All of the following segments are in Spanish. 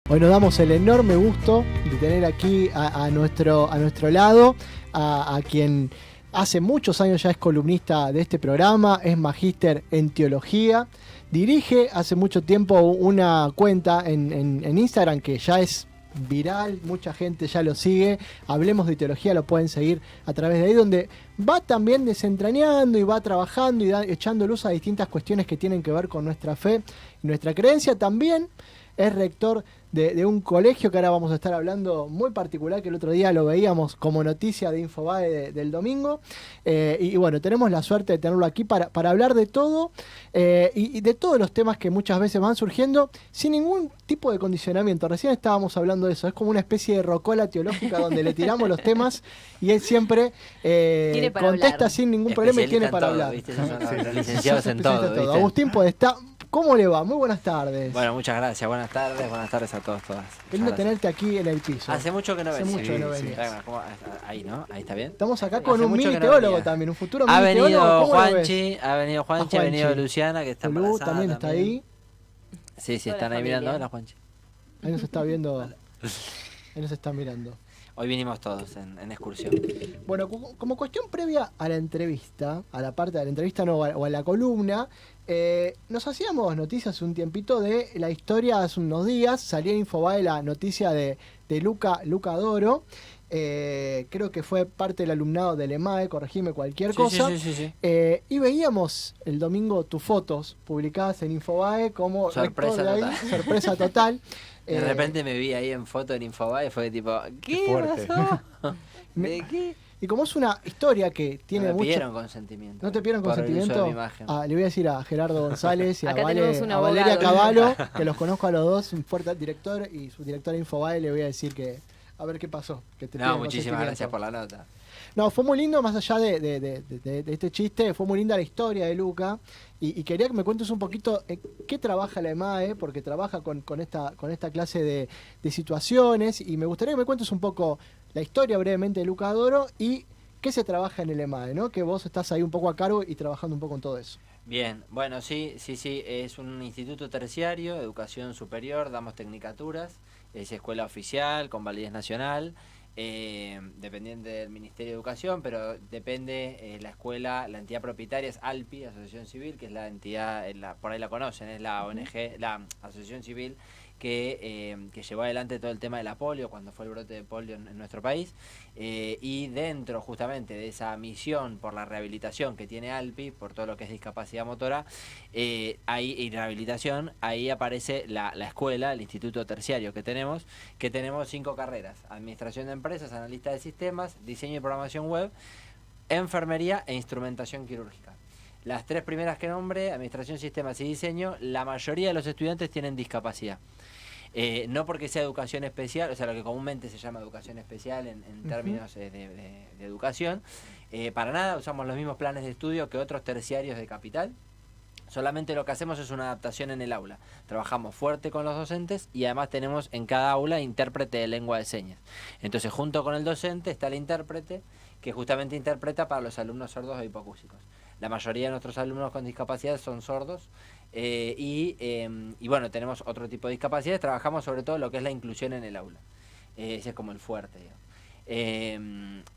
Hoy nos damos el enorme gusto de tener aquí a nuestro lado a quien hace muchos años ya es columnista de este programa, es magíster en teología, dirige hace mucho tiempo una cuenta en Instagram que ya es viral, mucha gente ya lo sigue, Hablemos de Teología, lo pueden seguir a través de ahí, donde va también desentrañando y va trabajando y echando luz a distintas cuestiones que tienen que ver con nuestra fe y nuestra creencia. También es rector de un colegio que ahora vamos a estar hablando muy particular, que el otro día lo veíamos como noticia de Infobae del domingo. Y bueno, tenemos la suerte de tenerlo aquí para hablar de todo y de todos los temas que muchas veces van surgiendo sin ningún tipo de condicionamiento. Recién estábamos hablando de eso, es como una especie de rocola teológica donde le tiramos los temas y él siempre contesta hablar sin ningún problema y tiene para todo, hablar. ¿viste? Son licenciados en todo, ¿viste? Agustín Podestá, ¿cómo le va? Muy buenas tardes. Bueno, muchas gracias. Buenas tardes a todos, todas. Qué lindo tenerte aquí en el piso. Hace mucho que no venís. Hace mucho que no venías. Sí. Ahí, ¿no? Ahí está bien. Estamos acá con un mini teólogo también, un futuro mini teólogo. Ha venido Juanchi, ha venido Luciana, que está embarazada. También está ahí. Sí, están ahí mirando. Hola, Juanchi. Ahí nos está viendo. Ahí nos está mirando. Hoy vinimos todos en excursión. Bueno, como cuestión previa a la entrevista, a la parte de la entrevista no, o a la columna, nos hacíamos noticias un tiempito de la historia hace unos días, salía en Infobae la noticia de Luca Doro, creo que fue parte del alumnado del EMAE, corregime cualquier cosa, sí. Y veíamos el domingo tus fotos publicadas en Infobae como sorpresa rector de ahí, sorpresa total. De repente me vi ahí en foto en Infobae y fue tipo, ¿qué pasó? ¿De qué? Y como es una historia que tiene no me mucho... pidieron consentimiento. ¿No te pidieron consentimiento? Le voy a decir a Gerardo González y a Valeria Cavallo, que los conozco a los dos, un fuerte director y su directora de Infobae, le voy a decir que a ver qué pasó. Que te muchísimas gracias por la nota. No, fue muy lindo, más allá de este chiste, fue muy linda la historia de Luca y quería que me cuentes un poquito qué trabaja la EMAE, porque trabaja con esta clase de situaciones, y me gustaría que me cuentes un poco la historia brevemente de Luca Doro y qué se trabaja en el EMAE, ¿no? Que vos estás ahí un poco a cargo y trabajando un poco en todo eso. Bien, bueno, sí, es un instituto terciario, educación superior, damos tecnicaturas, es escuela oficial, con validez nacional, dependiente del Ministerio de Educación, pero depende la escuela, la entidad propietaria es ALPI, Asociación Civil, que es la entidad, por ahí la conocen, es la ONG, la Asociación Civil que llevó adelante todo el tema de la polio, cuando fue el brote de polio en nuestro país, y dentro justamente de esa misión por la rehabilitación que tiene ALPI, por todo lo que es discapacidad motora, ahí, y rehabilitación, ahí aparece la escuela, el instituto terciario que tenemos 5 carreras: administración de empresas, analista de sistemas, diseño y programación web, enfermería e instrumentación quirúrgica. Las 3 primeras que nombré, administración, sistemas y diseño, la mayoría de los estudiantes tienen discapacidad. No porque sea educación especial, o sea, lo que comúnmente se llama educación especial en términos de educación, para nada usamos los mismos planes de estudio que otros terciarios de capital. Solamente lo que hacemos es una adaptación en el aula. Trabajamos fuerte con los docentes y además tenemos en cada aula intérprete de lengua de señas. Entonces, junto con el docente está el intérprete, que justamente interpreta para los alumnos sordos o hipacúsicos. La mayoría de nuestros alumnos con discapacidad son sordos y bueno, tenemos otro tipo de discapacidades. Trabajamos sobre todo lo que es la inclusión en el aula. Ese es como el fuerte, digamos.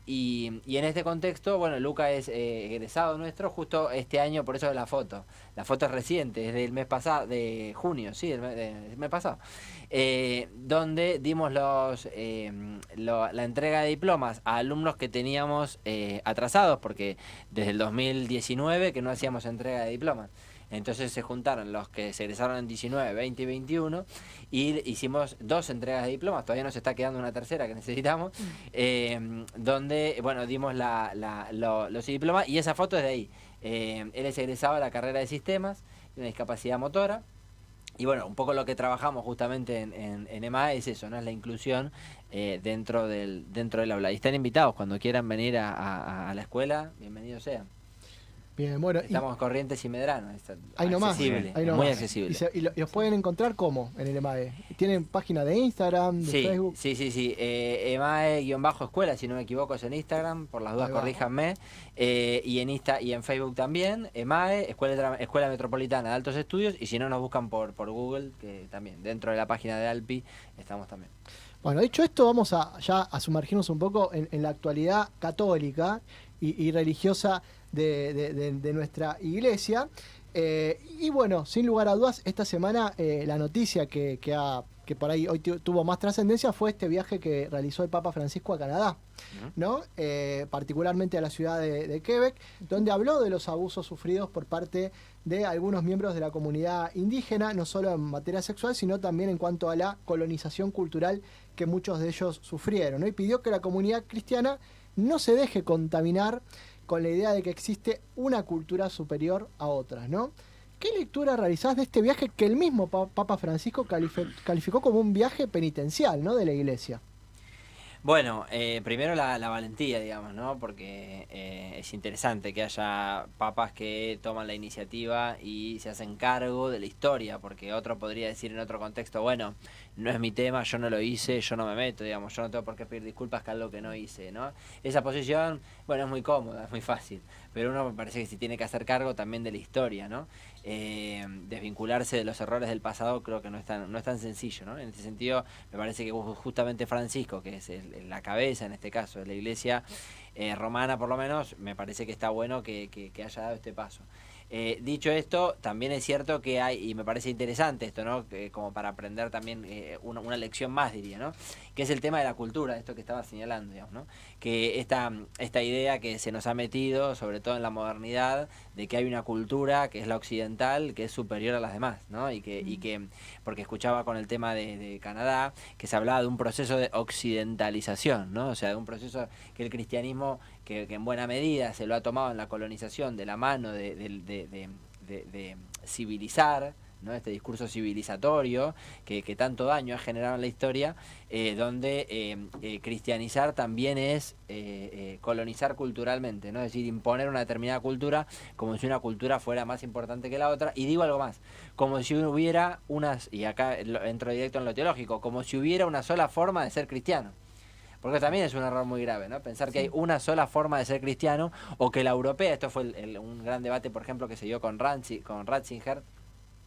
Y en este contexto, bueno, Luca es egresado nuestro justo este año, por eso de la foto. La foto es reciente, es del mes pasado, de junio, sí, del mes pasado, donde dimos la entrega de diplomas a alumnos que teníamos atrasados, porque desde el 2019 que no hacíamos entrega de diplomas. Entonces se juntaron los que se egresaron en 19, 20 y 21 y hicimos 2 entregas de diplomas. Todavía nos está quedando una tercera que necesitamos, donde, bueno, dimos los diplomas, y esa foto es de ahí. Él es egresado a la carrera de sistemas, de una discapacidad motora. Y bueno, un poco lo que trabajamos justamente en EMAE es eso, ¿no? Es la inclusión dentro del aula. Y están invitados, cuando quieran venir a la escuela, bienvenidos sean. Bien, bueno. Estamos Corrientes y Medrano. Ahí nomás. Accesible, Ahí nomás. muy accesible. ¿Y los pueden encontrar cómo en el EMAE? ¿Tienen página de Instagram, de Facebook? Sí. EMAE-escuela, si no me equivoco, es en Instagram, por las dudas corríjanme. Y en Facebook también, EMAE, Escuela Metropolitana de Altos Estudios, y si no nos buscan por Google, que también dentro de la página de ALPI estamos también. Bueno, dicho esto, vamos ya a sumergirnos un poco en la actualidad católica y religiosa de nuestra iglesia. Y bueno, sin lugar a dudas, esta semana la noticia que por ahí hoy tuvo más trascendencia fue este viaje que realizó el Papa Francisco a Canadá, ¿no? Particularmente a la ciudad de Quebec, donde habló de los abusos sufridos por parte de algunos miembros de la comunidad indígena, no solo en materia sexual, sino también en cuanto a la colonización cultural que muchos de ellos sufrieron, ¿no? Y pidió que la comunidad cristiana no se deje contaminar con la idea de que existe una cultura superior a otras, ¿no? ¿Qué lectura realizás de este viaje que el mismo Papa Francisco calificó como un viaje penitencial, ¿no?, de la Iglesia? Bueno, primero la valentía, digamos, ¿no? Porque es interesante que haya papas que toman la iniciativa y se hacen cargo de la historia, porque otro podría decir en otro contexto, bueno, no es mi tema, yo no lo hice, yo no me meto, digamos, yo no tengo por qué pedir disculpas que algo que no hice, ¿no? Esa posición, bueno, es muy cómoda, es muy fácil, pero uno me parece que sí tiene que hacer cargo también de la historia, ¿no? Desvincularse de los errores del pasado creo que no es tan sencillo, ¿no? En este sentido, me parece que justamente Francisco, que es la cabeza en este caso de la iglesia romana por lo menos, me parece que está bueno que haya dado este paso. Dicho esto, también es cierto que hay, y me parece interesante esto, ¿no? Como para aprender también una lección más, diría, ¿no? Que es el tema de la cultura, esto que estaba señalando, digamos, ¿no? Que esta idea que se nos ha metido, sobre todo en la modernidad, de que hay una cultura que es la occidental, que es superior a las demás, ¿no? Y que porque escuchaba con el tema de Canadá, que se hablaba de un proceso de occidentalización, ¿no? O sea, de un proceso que el cristianismo, que en buena medida se lo ha tomado en la colonización de la mano de civilizar, ¿no? Este discurso civilizatorio que tanto daño ha generado en la historia, donde cristianizar también es colonizar culturalmente, ¿no? Es decir, imponer una determinada cultura como si una cultura fuera más importante que la otra. Y digo algo más, como si hubiera y acá entro directo en lo teológico, como si hubiera una sola forma de ser cristiano. Porque también es un error muy grave, ¿no? Pensar que hay una sola forma de ser cristiano, o que la europea, esto fue un gran debate, por ejemplo, que se dio con Ratzinger,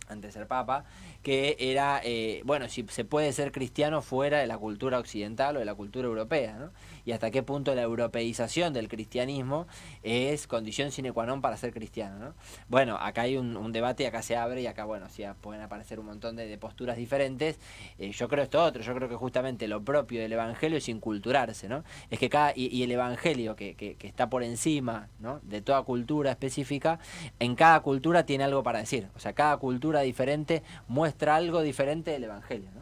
antes de ser papa, que era, bueno, si se puede ser cristiano fuera de la cultura occidental o de la cultura europea, ¿no? Y hasta qué punto la europeización del cristianismo es condición sine qua non para ser cristiano, ¿no? Bueno, acá hay un debate, acá se abre y acá, bueno, sí pueden aparecer un montón de posturas diferentes. Yo creo yo creo que justamente lo propio del evangelio es inculturarse, ¿no? Es que y el evangelio que está por encima, ¿no?, de toda cultura específica, en cada cultura tiene algo para decir. O sea, cada cultura diferente muestra algo diferente del evangelio, ¿no?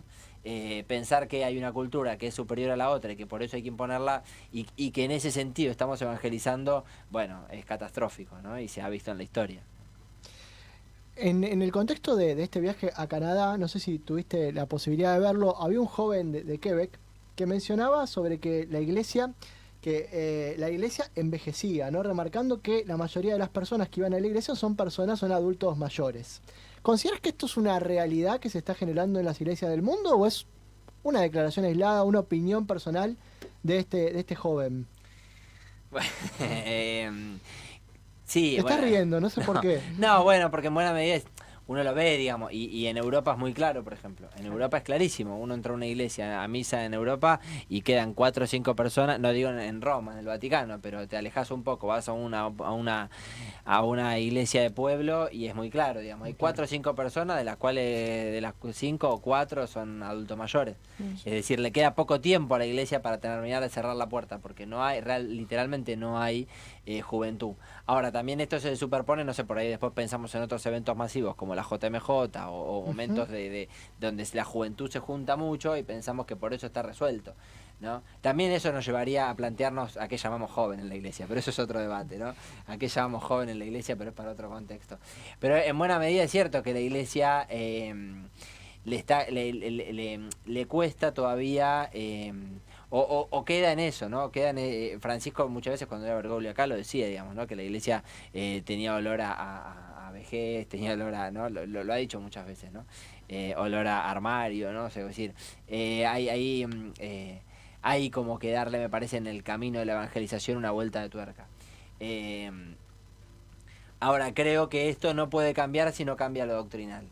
Pensar que hay una cultura que es superior a la otra y que por eso hay que imponerla y que en ese sentido estamos evangelizando, bueno, es catastrófico, ¿no? Y se ha visto en la historia. En el contexto de este viaje a Canadá, no sé si tuviste la posibilidad de verlo, había un joven de Quebec que mencionaba sobre que la iglesia envejecía, ¿no? Remarcando que la mayoría de las personas que iban a la iglesia son adultos mayores. ¿Consideras que esto es una realidad que se está generando en las iglesias del mundo o es una declaración aislada, una opinión personal de este joven? Sí, te estás riendo, no sé por qué. No, bueno, porque en buena medida uno lo ve, digamos, y en Europa es muy claro, por ejemplo. En Europa es clarísimo. Uno entra a una iglesia, a misa en Europa, y quedan 4 o 5 personas, no digo en Roma, en el Vaticano, pero te alejas un poco, vas a una iglesia de pueblo y es muy claro, digamos. Hay 4 o 5 personas, de las cuales de las 5 o 4 son adultos mayores. Es decir, le queda poco tiempo a la iglesia para terminar de cerrar la puerta, porque literalmente no hay juventud. Ahora, también esto se superpone, no sé, por ahí después pensamos en otros eventos masivos como la JMJ o momentos donde la juventud se junta mucho y pensamos que por eso está resuelto, ¿no? También eso nos llevaría a plantearnos a qué llamamos joven en la iglesia, pero eso es otro debate, ¿no? A qué llamamos joven en la iglesia, pero es para otro contexto. Pero en buena medida es cierto que la iglesia le cuesta todavía, o queda en eso, ¿no? Queda en, Francisco muchas veces cuando era Bergoglio acá lo decía, digamos, ¿no? Que la iglesia tenía olor a vejez, tenía olor a, ¿no? Lo ha dicho muchas veces, ¿no? Olor a armario, ¿no? O sea, es decir, hay como que darle, me parece, en el camino de la evangelización una vuelta de tuerca. Ahora, creo que esto no puede cambiar si no cambia lo doctrinal.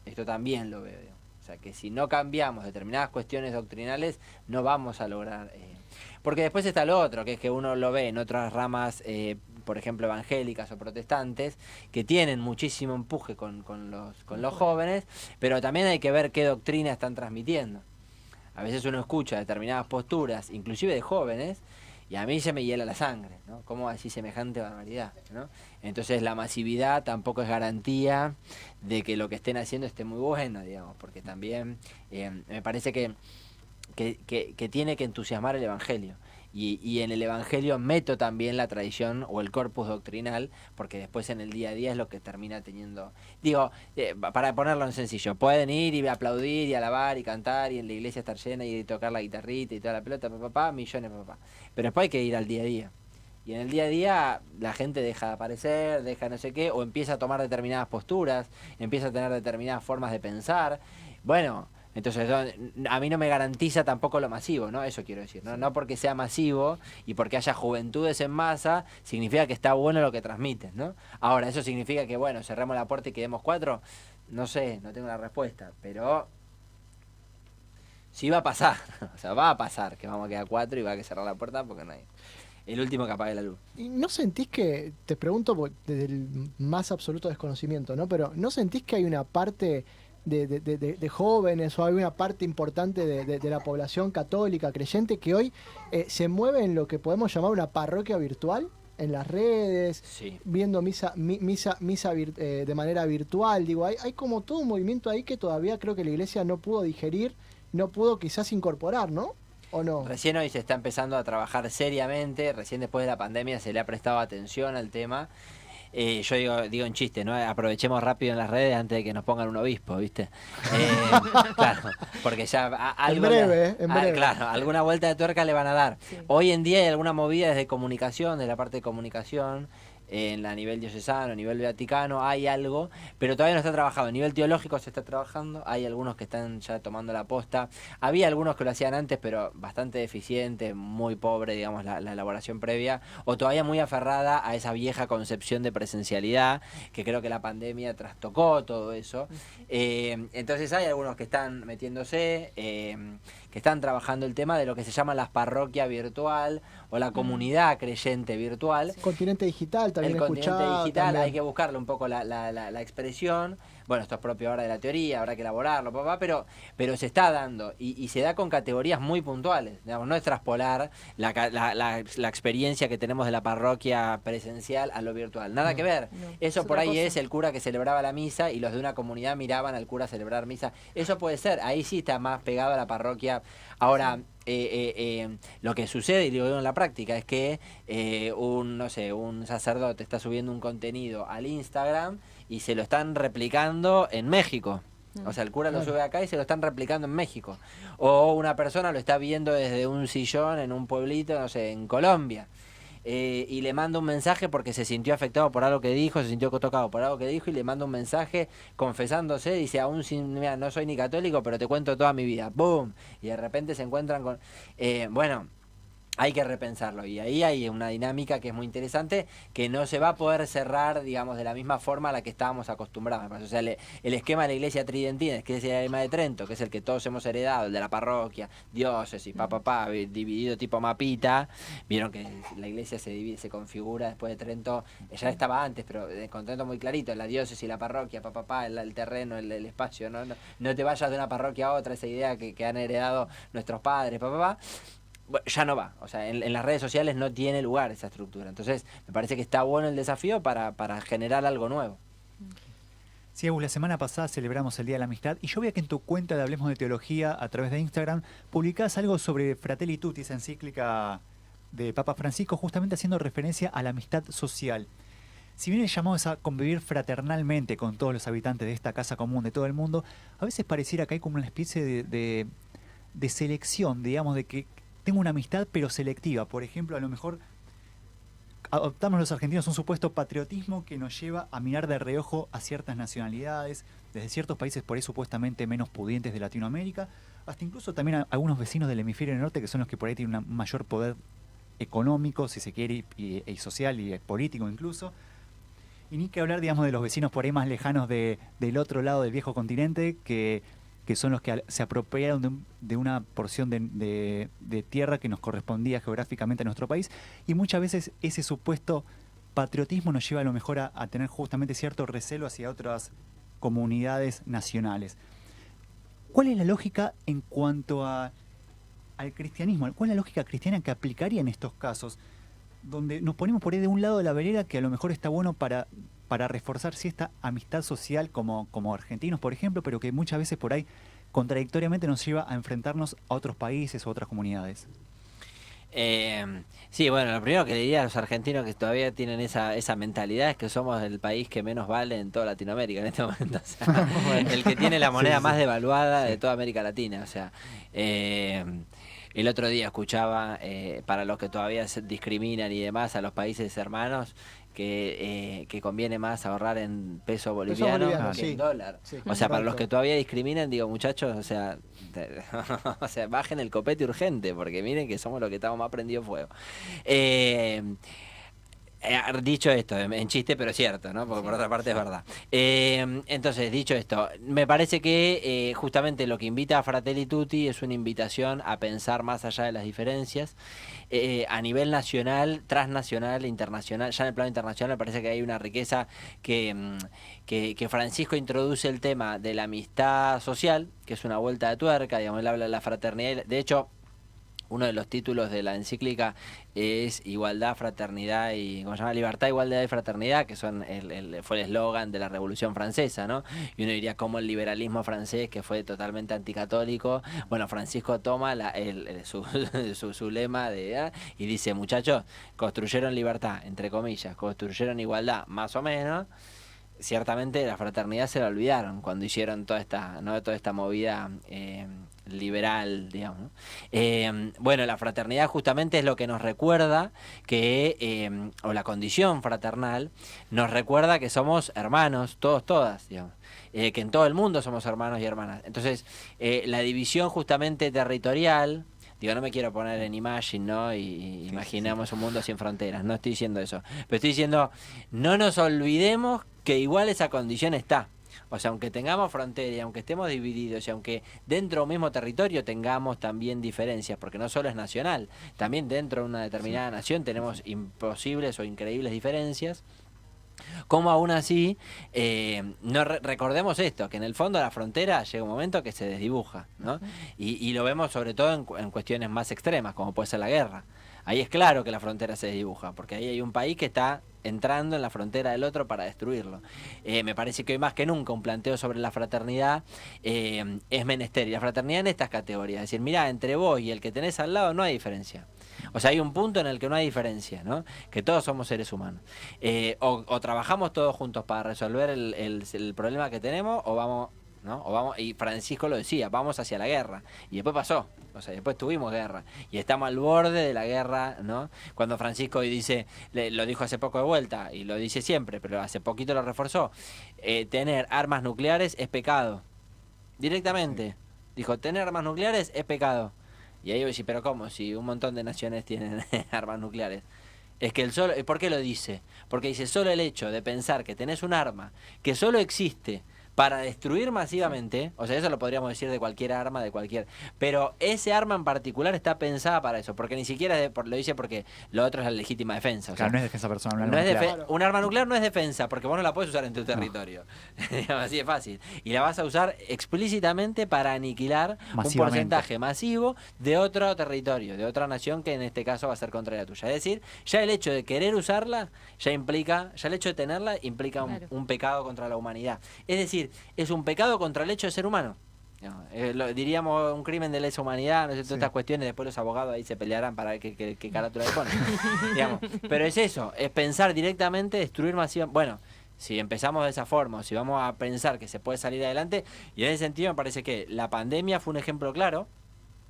Esto también lo veo, digamos. O sea, que si no cambiamos determinadas cuestiones doctrinales, no vamos a lograr... porque después está lo otro, que es que uno lo ve en otras ramas, por ejemplo, evangélicas o protestantes, que tienen muchísimo empuje con los jóvenes, pero también hay que ver qué doctrina están transmitiendo. A veces uno escucha determinadas posturas, inclusive de jóvenes, y a mí se me hiela la sangre, ¿no? ¿Cómo así semejante barbaridad, ¿no? Entonces la masividad tampoco es garantía de que lo que estén haciendo esté muy bueno, digamos, porque también me parece que tiene que entusiasmar el Evangelio. Y en el Evangelio meto también la tradición o el corpus doctrinal, porque después en el día a día es lo que termina teniendo... Digo, para ponerlo en sencillo, pueden ir y aplaudir y alabar y cantar y en la iglesia estar llena y tocar la guitarrita y toda la pelota, millones, pero después hay que ir al día a día. Y en el día a día la gente deja de aparecer, deja no sé qué, o empieza a tomar determinadas posturas, empieza a tener determinadas formas de pensar. Bueno... Entonces, a mí no me garantiza tampoco lo masivo, ¿no? Eso quiero decir, ¿no? No porque sea masivo y porque haya juventudes en masa, significa que está bueno lo que transmiten, ¿no? Ahora, ¿eso significa que, bueno, cerremos la puerta y quedemos 4? No sé, no tengo la respuesta, pero sí va a pasar, o sea, va a pasar que vamos a quedar 4 y va a que cerrar la puerta porque no hay... El último que apague la luz. ¿Y no sentís que, te pregunto desde el más absoluto desconocimiento, ¿no? Pero ¿no sentís que hay una parte... De jóvenes o hay una parte importante de la población católica creyente que hoy se mueve en lo que podemos llamar una parroquia virtual, en las redes, sí, viendo misa de manera virtual? Digo, hay como todo un movimiento ahí que todavía creo que la iglesia no pudo digerir, no pudo quizás incorporar, ¿no? ¿O no? Recién hoy se está empezando a trabajar seriamente, recién después de la pandemia se le ha prestado atención al tema. Yo digo en chiste, ¿no? Aprovechemos rápido en las redes antes de que nos pongan un obispo, ¿viste? Claro, porque ya algo en breve. Claro, alguna vuelta de tuerca le van a dar. Sí. Hoy en día hay alguna movida desde comunicación, de la parte de comunicación, a nivel diocesano, a nivel vaticano, hay algo, pero todavía no está trabajado. A nivel teológico se está trabajando, hay algunos que están ya tomando la posta. Había algunos que lo hacían antes, pero bastante deficiente, muy pobre, digamos, la elaboración previa, o todavía muy aferrada a esa vieja concepción de presencialidad, que creo que la pandemia trastocó todo eso. Entonces hay algunos que están metiéndose, que están trabajando el tema de lo que se llama la parroquia virtual, o la comunidad creyente virtual. Continente digital también El continente escuchado, digital, también. hay que buscarle un poco la expresión. Bueno, esto es propio ahora de la teoría, habrá que elaborarlo, pero se está dando y se da con categorías muy puntuales. Digamos, no es traspolar la experiencia que tenemos de la parroquia presencial a lo virtual. Nada que ver. No, Eso es por otra ahí cosa. es el cura que celebraba la misa y los de una comunidad miraban al cura celebrar misa. Eso puede ser, ahí sí está más pegado a la parroquia. Ahora, lo que sucede, y lo digo en la práctica, es que un sacerdote está subiendo un contenido al Instagram y se lo están replicando en México. O sea, el cura lo sube acá y se lo están replicando en México. O una persona lo está viendo desde un sillón en un pueblito, no sé, en Colombia. Y le manda un mensaje porque se sintió afectado por algo que dijo, se sintió tocado por algo que dijo y le manda un mensaje confesándose, dice, aún sin, mira, no soy ni católico, pero te cuento toda mi vida. ¡Boom! Y de repente se encuentran con... bueno, hay que repensarlo y ahí hay una dinámica que es muy interesante que no se va a poder cerrar, digamos, de la misma forma a la que estábamos acostumbrados. Me parece. O sea, el esquema de la iglesia tridentina, que es el esquema de Trento, que es el que todos hemos heredado, el de la parroquia, diócesis, dividido tipo mapita. Vieron que la iglesia se divide, se configura después de Trento, ya estaba antes, pero con Trento muy clarito, la diócesis, la parroquia, el terreno, el espacio, no te vayas de una parroquia a otra, esa idea que han heredado nuestros padres, Bueno, ya no va, o sea, en las redes sociales no tiene lugar esa estructura. Entonces, me parece que está bueno el desafío para generar algo nuevo. Sí, Agus, la semana pasada celebramos el Día de la Amistad y yo veía que en tu cuenta de Hablemos de Teología a través de Instagram publicás algo sobre Fratelli Tutti, esa encíclica de Papa Francisco, justamente haciendo referencia a la amistad social. Si bien el llamado es a convivir fraternalmente con todos los habitantes de esta casa común de todo el mundo, a veces pareciera que hay como una especie de selección, digamos, de que tengo una amistad pero selectiva. Por ejemplo, a lo mejor adoptamos los argentinos un supuesto patriotismo que nos lleva a mirar de reojo a ciertas nacionalidades, desde ciertos países por ahí supuestamente menos pudientes de Latinoamérica, hasta incluso también a algunos vecinos del hemisferio norte que son los que por ahí tienen un mayor poder económico, si se quiere, y social y político incluso. Y ni que hablar, digamos, de los vecinos por ahí más lejanos del otro lado del viejo continente, que son los que se apropiaron de una porción de tierra que nos correspondía geográficamente a nuestro país. Y muchas veces ese supuesto patriotismo nos lleva a lo mejor a tener justamente cierto recelo hacia otras comunidades nacionales. ¿Cuál es la lógica en cuanto al cristianismo? ¿Cuál es la lógica cristiana que aplicaría en estos casos? Donde nos ponemos por ahí de un lado de la vereda que a lo mejor está bueno para reforzar esta amistad social como argentinos, por ejemplo, pero que muchas veces por ahí contradictoriamente nos lleva a enfrentarnos a otros países o otras comunidades. Sí, bueno, lo primero que diría a los argentinos que todavía tienen esa mentalidad es que somos el país que menos vale en toda Latinoamérica en este momento. O sea, el que tiene la moneda más devaluada de toda América Latina. O sea, el otro día escuchaba, para los que todavía se discriminan y demás a los países hermanos, que conviene más ahorrar en peso boliviano que en dólar. Sí, o sea, para los que todavía discriminan, digo, muchachos, o sea, bajen el copete urgente, porque miren que somos los que estamos más prendidos fuego. Dicho esto, en chiste, pero cierto, ¿no? Porque por otra parte es verdad. Entonces, dicho esto, me parece que justamente lo que invita a Fratelli Tutti es una invitación a pensar más allá de las diferencias. A nivel nacional, transnacional, internacional, ya en el plano internacional me parece que hay una riqueza que Francisco introduce el tema de la amistad social, que es una vuelta de tuerca, digamos, él habla de la fraternidad. De hecho, uno de los títulos de la encíclica es Igualdad, Fraternidad y, ¿cómo se llama? Libertad, Igualdad y Fraternidad, que son fue el eslogan de la Revolución Francesa, ¿no? Y uno diría como el liberalismo francés, que fue totalmente anticatólico, bueno, Francisco toma su lema y dice, muchachos, construyeron libertad, entre comillas, construyeron igualdad, más o menos. Ciertamente la fraternidad se la olvidaron cuando hicieron toda esta movida liberal, digamos, ¿no? Bueno, la fraternidad justamente es lo que nos recuerda que, o la condición fraternal, nos recuerda que somos hermanos, todas, digamos. Que en todo el mundo somos hermanos y hermanas. Entonces, la división justamente territorial, digo, no me quiero poner en Imagine, ¿no? Y imaginamos un mundo sin fronteras, no estoy diciendo eso. Pero estoy diciendo, no nos olvidemos que igual esa condición está. O sea, aunque tengamos frontera y aunque estemos divididos y aunque dentro del mismo territorio tengamos también diferencias, porque no solo es nacional, también dentro de una determinada nación tenemos imposibles o increíbles diferencias. Como aún así, no recordemos esto, que en el fondo la frontera llega un momento que se desdibuja, ¿no? Y lo vemos sobre todo en cuestiones más extremas, como puede ser la guerra. Ahí es claro que la frontera se desdibuja, porque ahí hay un país que está entrando en la frontera del otro para destruirlo. Me parece que hoy más que nunca un planteo sobre la fraternidad es menester. Y la fraternidad en estas categorías, es decir, mirá, entre vos y el que tenés al lado no hay diferencia. O sea, hay un punto en el que no hay diferencia, ¿no? Que todos somos seres humanos. O trabajamos todos juntos para resolver el problema que tenemos, o vamos, ¿no? O vamos, y Francisco lo decía, vamos hacia la guerra. Y después pasó. O sea, después tuvimos guerra. Y estamos al borde de la guerra, ¿no? Cuando Francisco hoy dice, lo dijo hace poco de vuelta, y lo dice siempre, pero hace poquito lo reforzó, tener armas nucleares es pecado. Directamente. Dijo, tener armas nucleares es pecado. Y ahí voy a decir, pero ¿cómo? Si un montón de naciones tienen armas nucleares. Es que ¿por qué lo dice? Porque dice, solo el hecho de pensar que tenés un arma que solo existe para destruir masivamente, o sea, eso lo podríamos decir de cualquier arma, pero ese arma en particular está pensada para eso, porque ni siquiera lo dice porque lo otro es la legítima defensa. O sea, claro, no es defensa personal. Un arma nuclear no es defensa, porque vos no la podés usar en tu territorio. Así de fácil. Y la vas a usar explícitamente para aniquilar un porcentaje masivo de otro territorio, de otra nación que en este caso va a ser contraria a tuya. Es decir, ya el hecho de querer usarla, ya el hecho de tenerla implica un pecado contra la humanidad. Es decir, es un pecado contra el hecho de ser humano. No, diríamos un crimen de lesa humanidad, no sé, todas estas cuestiones, después los abogados ahí se pelearán para ver qué carátula le ponen. Digamos. Pero es eso, es pensar directamente, destruir masivamente. Bueno, si empezamos de esa forma, o si vamos a pensar que se puede salir adelante, y en ese sentido me parece que la pandemia fue un ejemplo claro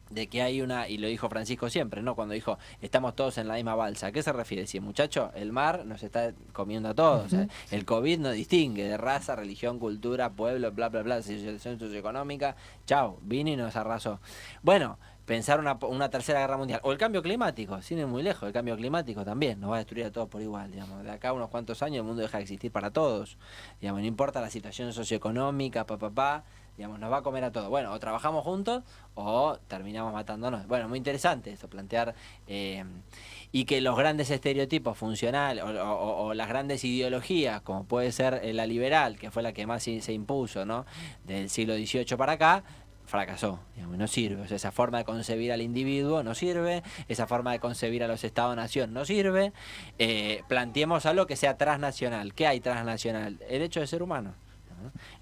de que hay una, y lo dijo Francisco siempre, ¿no? Cuando dijo, estamos todos en la misma balsa. ¿A qué se refiere? Si, muchacho, el mar nos está comiendo a todos. O sea, el COVID no distingue de raza, religión, cultura, pueblo, bla, bla, bla, situación socioeconómica. Chao, vino y nos arrasó. Bueno, pensar una tercera guerra mundial. O el cambio climático, sin ir muy lejos, el cambio climático también nos va a destruir a todos por igual, digamos. De acá a unos cuantos años el mundo deja de existir para todos. Digamos, no importa la situación socioeconómica, digamos, nos va a comer a todos. Bueno, o trabajamos juntos o terminamos matándonos. Bueno, muy interesante eso, plantear y que los grandes estereotipos funcionales o las grandes ideologías, como puede ser la liberal, que fue la que más se impuso, ¿no? Del siglo XVIII para acá, fracasó, digamos, no sirve. O sea, esa forma de concebir al individuo no sirve, esa forma de concebir a los Estados-nación no sirve. Planteemos algo que sea transnacional. ¿Qué hay transnacional? El hecho de ser humano.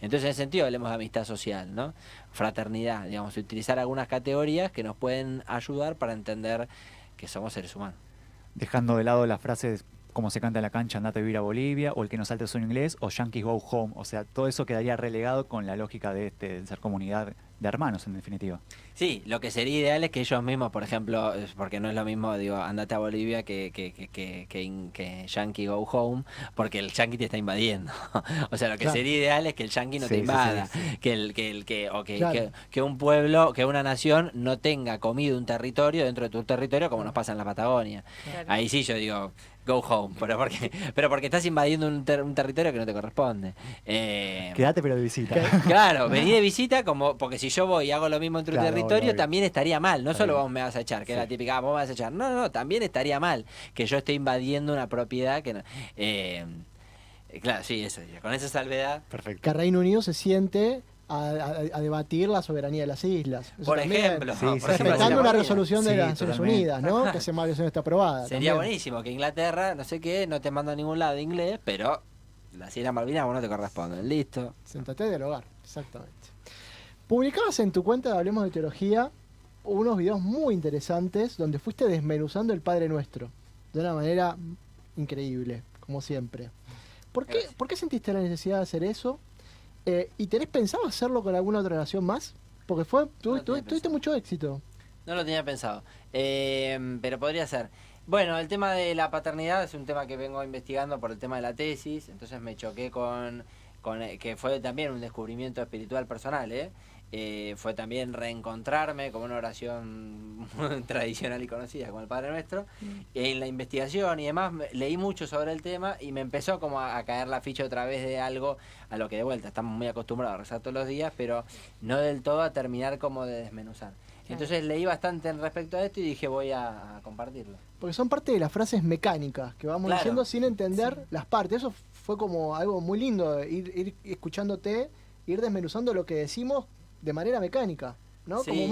Entonces, en ese sentido, hablemos de amistad social, ¿no? Fraternidad, digamos, utilizar algunas categorías que nos pueden ayudar para entender que somos seres humanos. Dejando de lado las frases como se canta en la cancha, andate a vivir a Bolivia, o el que nos salte su inglés, o Yankees go home. O sea, todo eso quedaría relegado con la lógica de ser comunidad de hermanos, en definitiva. Sí, lo que sería ideal es que ellos mismos, por ejemplo, porque no es lo mismo, digo, andate a Bolivia que Yankee go home, porque el Yankee te está invadiendo. O sea, lo que sería ideal es que el Yankee no te invada, que un pueblo, que una nación no tenga comido un territorio dentro de tu territorio, como nos pasa en la Patagonia. Claro. Ahí sí yo digo, go home, pero porque estás invadiendo un territorio que no te corresponde. Quédate pero de visita. Claro, vení de visita, porque si yo voy y hago lo mismo en tu territorio, también estaría mal. No solo vos me vas a echar, que es la típica, vos me vas a echar. No, también estaría mal que yo esté invadiendo una propiedad que no. Claro, sí, eso. Con esa salvedad. Perfecto. Que Reino Unido se siente a debatir la soberanía de las islas. Eso por ejemplo, respetando una resolución de las Naciones Unidas, ¿no? Que hace más de 2 años está aprobada. Sería buenísimo que Inglaterra, no sé qué, no te manda a ningún lado de inglés, pero las Islas Malvinas vos no te corresponden. Listo. Sentate a dialogar, exactamente. Publicabas en tu cuenta de Hablemos de Teología unos videos muy interesantes donde fuiste desmenuzando el Padre Nuestro de una manera increíble, como siempre. ¿Por qué sentiste la necesidad de hacer eso? ¿Y tenés pensado hacerlo con alguna otra nación más? Porque tuviste mucho éxito. No lo tenía pensado, pero podría ser. Bueno, el tema de la paternidad es un tema que vengo investigando por el tema de la tesis, entonces me choqué con que fue también un descubrimiento espiritual personal, fue también reencontrarme con una oración tradicional y conocida como el Padre Nuestro. En la investigación y demás leí mucho sobre el tema y me empezó como a caer la ficha otra vez de algo a lo que de vuelta estamos muy acostumbrados a rezar todos los días, pero no del todo a terminar como de desmenuzar. Entonces leí bastante respecto a esto y dije voy a compartirlo. Porque son parte de las frases mecánicas que vamos diciendo sin entender las partes. Eso fue como algo muy lindo, ir escuchándote, ir desmenuzando lo que decimos de manera mecánica, ¿no? Sí. Como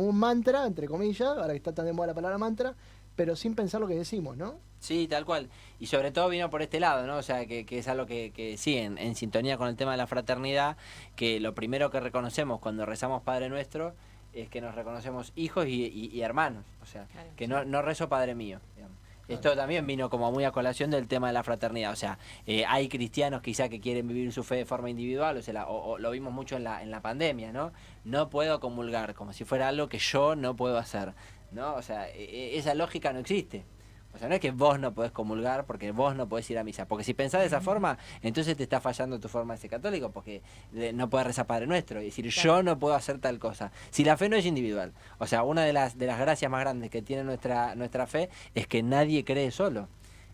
un mantra, entre comillas, ahora que está tan de moda la palabra mantra, pero sin pensar lo que decimos, ¿no? Sí, tal cual. Y sobre todo vino por este lado, ¿no? O sea, que es algo que sí, en sintonía con el tema de la fraternidad, que lo primero que reconocemos cuando rezamos Padre Nuestro es que nos reconocemos hijos y hermanos. O sea, claro, que no rezo Padre mío, digamos. Esto también vino como muy a colación del tema de la fraternidad. O sea, hay cristianos quizá que quieren vivir su fe de forma individual, o lo vimos mucho en la pandemia, ¿no? No puedo comulgar, como si fuera algo que yo no puedo hacer, ¿no? O sea, esa lógica no existe. O sea, no es que vos no podés comulgar porque vos no podés ir a misa. Porque si pensás de esa forma, entonces te está fallando tu forma de ser católico, porque no podés rezar Padre Nuestro y decir, yo no puedo hacer tal cosa. Si la fe no es individual. O sea, una de las gracias más grandes que tiene nuestra fe es que nadie cree solo.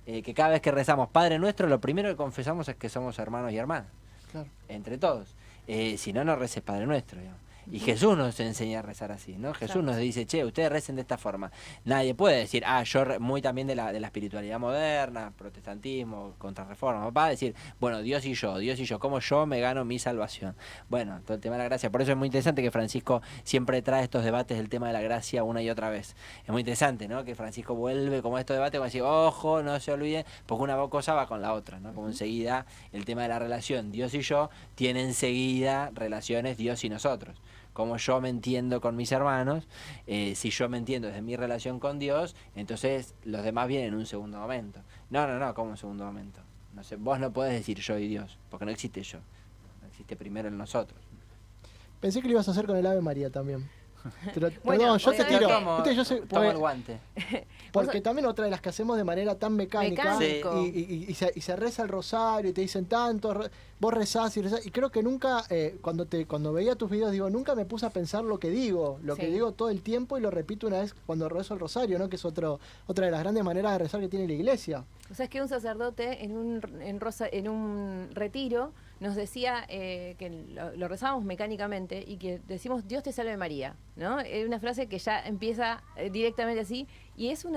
Que cada vez que rezamos Padre Nuestro, lo primero que confesamos es que somos hermanos y hermanas. Claro. Entre todos. Si no, no reces Padre Nuestro, digamos. Y Jesús nos enseña a rezar así, ¿no? Jesús nos dice, che, ustedes recen de esta forma. Nadie puede decir, yo muy también de la espiritualidad moderna, protestantismo, contrarreforma. Papá decir, bueno, Dios y yo, ¿cómo yo me gano mi salvación? Bueno, todo el tema de la gracia. Por eso es muy interesante que Francisco siempre trae estos debates del tema de la gracia una y otra vez. Es muy interesante, ¿no? Que Francisco vuelve como estos debates, como decir, ojo, no se olviden, porque una cosa va con la otra, ¿no? Como enseguida el tema de la relación Dios y yo tiene enseguida relaciones Dios y nosotros. Como yo me entiendo con mis hermanos, si yo me entiendo desde mi relación con Dios, entonces los demás vienen en un segundo momento. No, como un segundo momento. No sé, vos no podés decir yo y Dios, porque no existe yo. No existe primero en nosotros. Pensé que lo ibas a hacer con el Ave María también. Pero, Bueno, perdón, yo te ¿sabes tiro. qué? Viste, yo sé, Toma el guante. porque también otra de las que hacemos de manera tan mecánica Mecánico. y se reza el rosario y te dicen tanto, vos rezás y rezás. Y creo que nunca, cuando veía tus videos, digo, nunca me puse a pensar lo que digo que digo todo el tiempo y lo repito una vez cuando rezo el rosario, ¿no? Que es otra de las grandes maneras de rezar que tiene la iglesia. O sea, es que un sacerdote en un retiro nos decía que lo rezábamos mecánicamente y que decimos Dios te salve María, ¿no? Es una frase que ya empieza directamente así y es un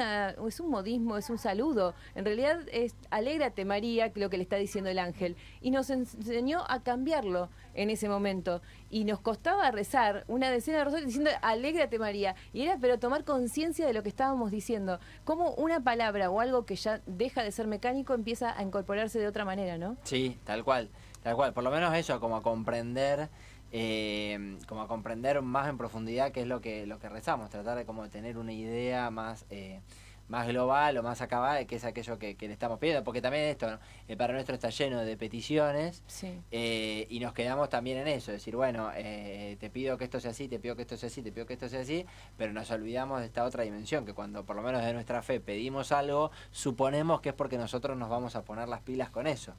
modismo, es un saludo. En realidad es alégrate María, lo que le está diciendo el ángel. Y nos enseñó a cambiarlo en ese momento. Y nos costaba rezar una decena de rosarios diciendo alégrate María. Y era pero tomar conciencia de lo que estábamos diciendo. Como una palabra o algo que ya deja de ser mecánico empieza a incorporarse de otra manera, ¿no? Sí, tal cual. Tal cual, por lo menos eso, como a comprender más en profundidad qué es lo que rezamos, tratar de como tener una idea más global o más acabada de qué es aquello que le estamos pidiendo, porque también esto, ¿no? El Padre Nuestro está lleno de peticiones, Sí. y nos quedamos también en eso, decir, bueno, te pido que esto sea así, te pido que esto sea así, te pido que esto sea así, pero nos olvidamos de esta otra dimensión, que cuando por lo menos de nuestra fe pedimos algo, suponemos que es porque nosotros nos vamos a poner las pilas con eso,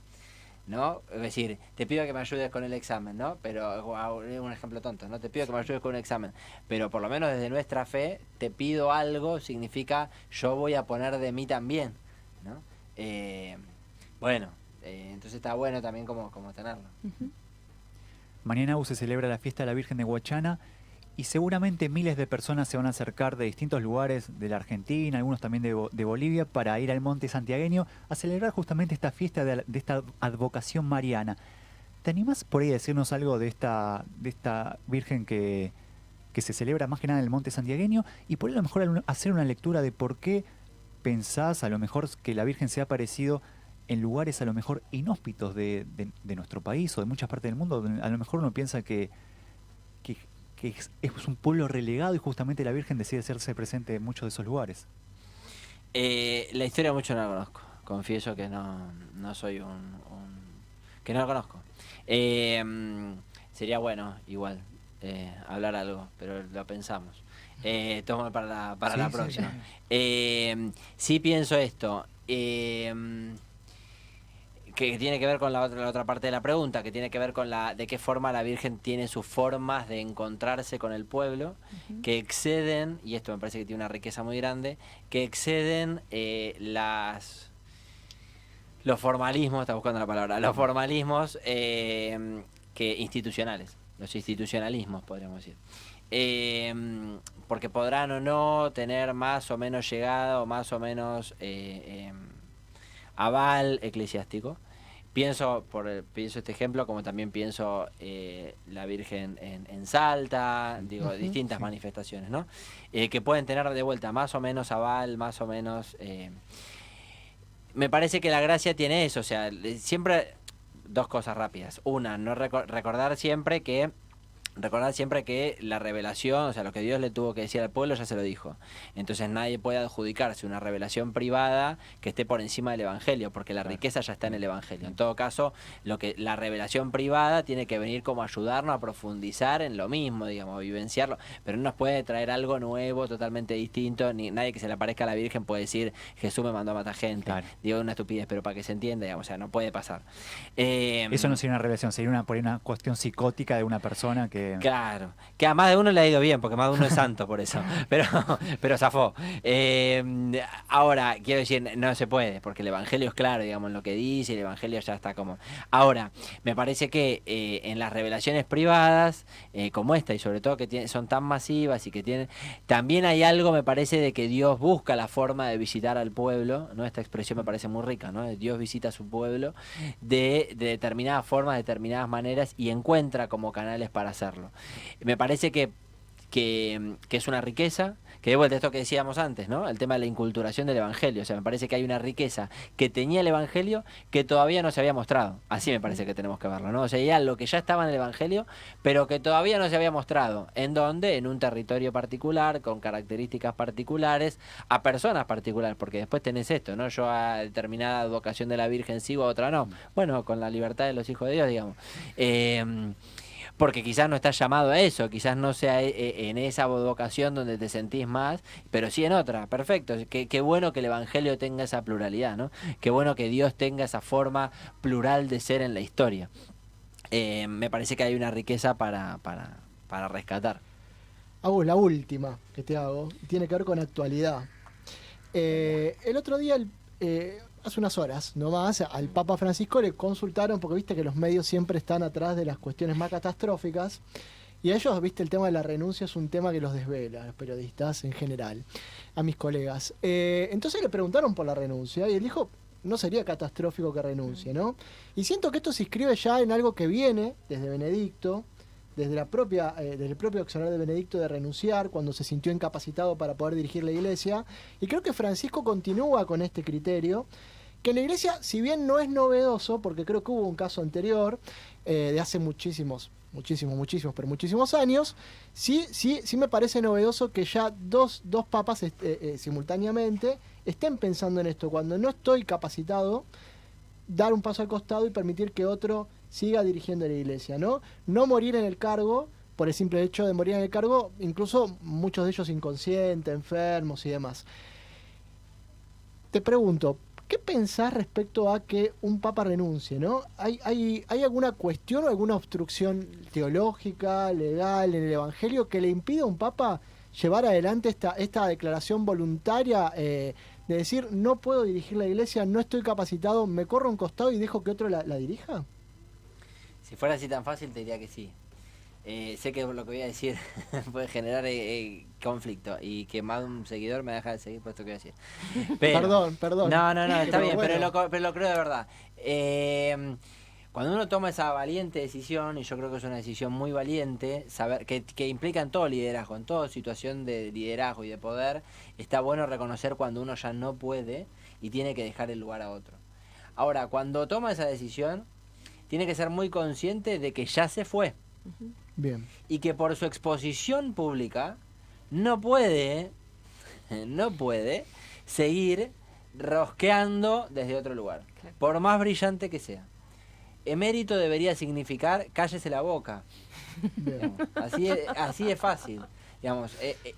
¿no? Es decir, te pido que me ayudes con el examen, ¿no? Pero es un ejemplo tonto, ¿no? Te pido que me ayudes con un examen, pero por lo menos desde nuestra fe, te pido algo, significa yo voy a poner de mí también, ¿no? Entonces está bueno también como tenerlo. Uh-huh. Mañana se celebra la fiesta de la Virgen de Huachana y seguramente miles de personas se van a acercar de distintos lugares de la Argentina, algunos también de Bolivia, para ir al Monte Santiagueño a celebrar justamente esta fiesta de esta advocación mariana. ¿Te animás por ahí a decirnos algo de esta Virgen que se celebra más que nada en el Monte Santiagueño? Y por ahí a lo mejor hacer una lectura de por qué pensás a lo mejor que la Virgen se ha aparecido en lugares a lo mejor inhóspitos de nuestro país o de muchas partes del mundo, donde a lo mejor uno piensa que es un pueblo relegado y justamente la Virgen decide hacerse presente en muchos de esos lugares. La historia mucho no la conozco. Confieso que no soy que no la conozco. Sería bueno, igual, hablar algo, pero lo pensamos. Tomo para la próxima. Sí pienso esto. Que tiene que ver con la otra parte de la pregunta, que tiene que ver con de qué forma la Virgen tiene sus formas de encontrarse con el pueblo, uh-huh, que exceden, y esto me parece que tiene una riqueza muy grande, que exceden los formalismos, está buscando la palabra, los formalismos institucionales, los institucionalismos podríamos decir. Porque podrán o no tener más o menos llegada o más o menos aval eclesiástico. Pienso este ejemplo, como también pienso la Virgen en Salta, digo, distintas manifestaciones, ¿no? Que pueden tener de vuelta más o menos aval, más o menos... me parece que la gracia tiene eso, o sea, siempre dos cosas rápidas. Una, no recordar siempre que la revelación, o sea, lo que Dios le tuvo que decir al pueblo ya se lo dijo. Entonces nadie puede adjudicarse una revelación privada que esté por encima del Evangelio, porque la riqueza ya está en el Evangelio. En todo caso, la revelación privada tiene que venir como ayudarnos a profundizar en lo mismo, digamos, a vivenciarlo, pero no nos puede traer algo nuevo, totalmente distinto, ni nadie que se le aparezca a la Virgen puede decir Jesús me mandó a matar gente. Claro. Digo una estupidez, pero para que se entienda, digamos, o sea, no puede pasar. Eso no sería una revelación, sería una cuestión psicótica de una persona que... Claro, que a más de uno le ha ido bien, porque más de uno es santo por eso, pero zafó. Ahora, quiero decir, no se puede, porque el Evangelio es claro, digamos, en lo que dice, el Evangelio ya está como... Ahora, me parece que en las revelaciones privadas, como esta, y sobre todo que son tan masivas y que tienen... También hay algo, me parece, de que Dios busca la forma de visitar al pueblo, ¿no? Esta expresión me parece muy rica, ¿no? Dios visita a su pueblo de determinadas formas, de determinadas maneras, y encuentra como canales para hacerlo. Me parece que es una riqueza, que de vuelta esto que decíamos antes, ¿no? El tema de la inculturación del Evangelio. O sea, me parece que hay una riqueza que tenía el Evangelio que todavía no se había mostrado. Así me parece que tenemos que verlo, ¿no? O sea, ya lo que ya estaba en el Evangelio, pero que todavía no se había mostrado. ¿En dónde? En un territorio particular, con características particulares, a personas particulares, porque después tenés esto, ¿no? Yo a determinada vocación de la Virgen sigo, a otra no. Bueno, con la libertad de los hijos de Dios, digamos. porque quizás no estás llamado a eso, quizás no sea en esa vocación donde te sentís más, pero sí en otra. Perfecto, qué bueno que el Evangelio tenga esa pluralidad, ¿no? Qué bueno que Dios tenga esa forma plural de ser en la historia. Me parece que hay una riqueza para rescatar. Hago la última que te hago, tiene que ver con actualidad. El otro día, hace unas horas nomás, al Papa Francisco le consultaron, porque viste que los medios siempre están atrás de las cuestiones más catastróficas, y a ellos, viste, el tema de la renuncia es un tema que los desvela, a los periodistas en general, a mis colegas. Entonces le preguntaron por la renuncia, y él dijo, no sería catastrófico que renuncie, ¿no? Y siento que esto se inscribe ya en algo que viene desde Benedicto, desde el propio accionar de Benedicto de renunciar cuando se sintió incapacitado para poder dirigir la Iglesia, y creo que Francisco continúa con este criterio, que en la Iglesia, si bien no es novedoso, porque creo que hubo un caso anterior, de hace muchísimos años, sí me parece novedoso que ya dos papas simultáneamente estén pensando en esto, cuando no estoy capacitado, dar un paso al costado y permitir que otro siga dirigiendo la Iglesia, ¿no? No morir en el cargo, por el simple hecho de morir en el cargo, incluso muchos de ellos inconscientes, enfermos y demás. Te pregunto, ¿qué pensás respecto a que un papa renuncie, ¿no? ¿Hay alguna cuestión o alguna obstrucción teológica, legal en el Evangelio que le impida a un papa llevar adelante esta declaración voluntaria de decir, no puedo dirigir la Iglesia, no estoy capacitado, me corro a un costado y dejo que otro la dirija? Si fuera así tan fácil, te diría que sí. Sé que lo que voy a decir puede generar conflicto y que más de un seguidor me deja de seguir por esto que voy a decir. Pero, Perdón. No, está bien, bueno. pero lo creo de verdad. Cuando uno toma esa valiente decisión, y yo creo que es una decisión muy valiente, saber que implica en todo liderazgo, en toda situación de liderazgo y de poder, está bueno reconocer cuando uno ya no puede y tiene que dejar el lugar a otro. Ahora, cuando toma esa decisión, tiene que ser muy consciente de que ya se fue. Bien. Y que por su exposición pública no puede seguir rosqueando desde otro lugar, Claro. por más brillante que sea. Emérito debería significar cállese la boca. Bien. Así es fácil. Digamos,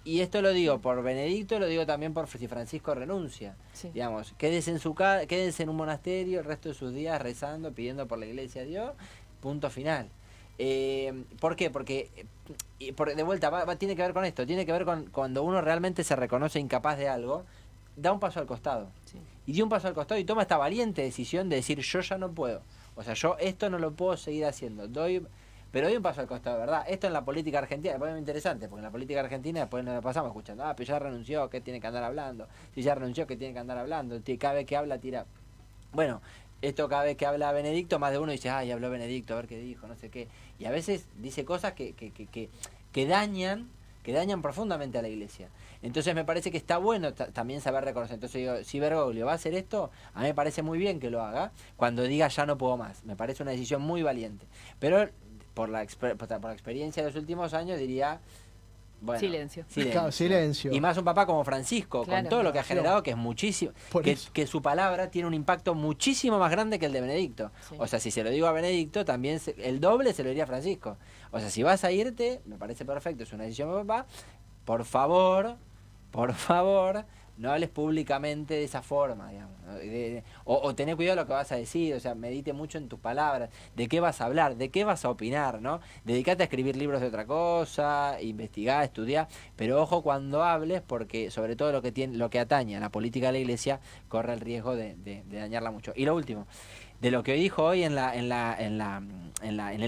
y esto lo digo por Benedicto, lo digo también por si Francisco renuncia. Sí. Digamos, quédese en su casa, quédese en un monasterio el resto de sus días rezando, pidiendo por la Iglesia a Dios, punto final. ¿Por qué? Porque de vuelta tiene que ver con esto, tiene que ver con cuando uno realmente se reconoce incapaz de algo, da un paso al costado. Sí. Y dio un paso al costado y toma esta valiente decisión de decir yo ya no puedo. O sea, yo esto no lo puedo seguir haciendo. Pero doy un paso al costado, ¿verdad? Esto en la política argentina, es muy interesante, porque en la política argentina después nos pasamos escuchando, pero ya renunció, ¿qué tiene que andar hablando? Si ya renunció, ¿qué tiene que andar hablando? Cada vez que habla, tira. Bueno, esto cada vez que habla Benedicto, más de uno dice, ay, habló Benedicto, a ver qué dijo, no sé qué. Y a veces dice cosas que dañan profundamente a la Iglesia. Entonces me parece que está bueno también saber reconocer. Entonces digo, si Bergoglio va a hacer esto, a mí me parece muy bien que lo haga, cuando diga ya no puedo más. Me parece una decisión muy valiente. Pero por la experiencia de los últimos años diría, bueno, Silencio. Claro, silencio. Y más un papá como Francisco, Claro. con todo lo que ha generado, que es muchísimo, que su palabra tiene un impacto muchísimo más grande que el de Benedicto. Sí. O sea, si se lo digo a Benedicto, también el doble se lo diría a Francisco. O sea, si vas a irte, me parece perfecto, es una decisión de papá, por favor, no hables públicamente de esa forma, digamos. O tener cuidado de lo que vas a decir, o sea, medite mucho en tus palabras, de qué vas a hablar, de qué vas a opinar, ¿no? Dedicate a escribir libros de otra cosa, investigar, estudiar, pero ojo cuando hables, porque sobre todo lo que atañe a la política de la Iglesia corre el riesgo de dañarla mucho. Y lo último, de lo que dijo hoy en el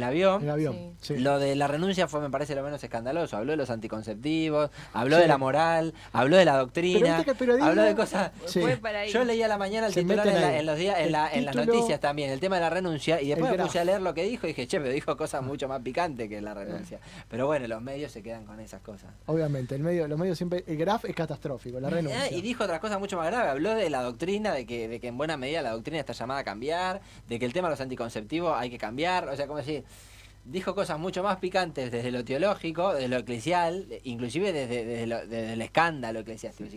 avión. El avión, sí. Lo de la renuncia me parece lo menos escandaloso. Habló de los anticonceptivos, habló de la moral, habló de la doctrina, Pero viste que el periodismo- habló de cosas. Sí. Fue para ahí. Yo leía a la mañana el Se titular meten ahí. en los días, en las título- noticias también, el tema de la renuncia, y después El me puse graf. a leer lo que dijo y dije, che, pero dijo cosas mucho más picantes que la renuncia. Pero bueno, los medios se quedan con esas cosas. Obviamente, los medios siempre, el graf es catastrófico, la renuncia. Y dijo otras cosas mucho más graves. Habló de la doctrina, de que en buena medida la doctrina está llamada a cambiar, de que el tema de los anticonceptivos hay que cambiar. O sea, como decir, dijo cosas mucho más picantes desde lo teológico, desde lo eclesial, inclusive desde el escándalo eclesiástico.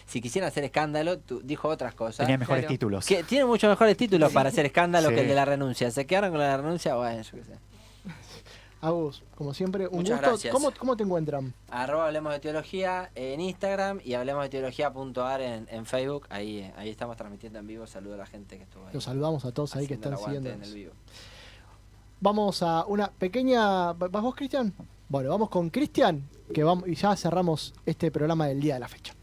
Si quisieran hacer escándalo, dijo otras cosas. Tenía mejores Claro. títulos. Que tiene muchos mejores títulos para hacer escándalo Sí. que el de la renuncia. Se quedaron con la renuncia, bueno, yo qué sé. Agus, como siempre, un Muchas gusto. gracias. ¿Cómo te encuentran? Hablemos de teología en Instagram y hablemos de teología.ar en Facebook. Ahí estamos transmitiendo en vivo. Saludo a la gente que estuvo ahí. Los saludamos a todos ahí que haciendo el están aguante siguiendo. en el vivo. Vamos a una pequeña... ¿Vas vos, Cristian? Bueno, vamos con Cristian, que vamos y ya cerramos este programa del día de la fecha.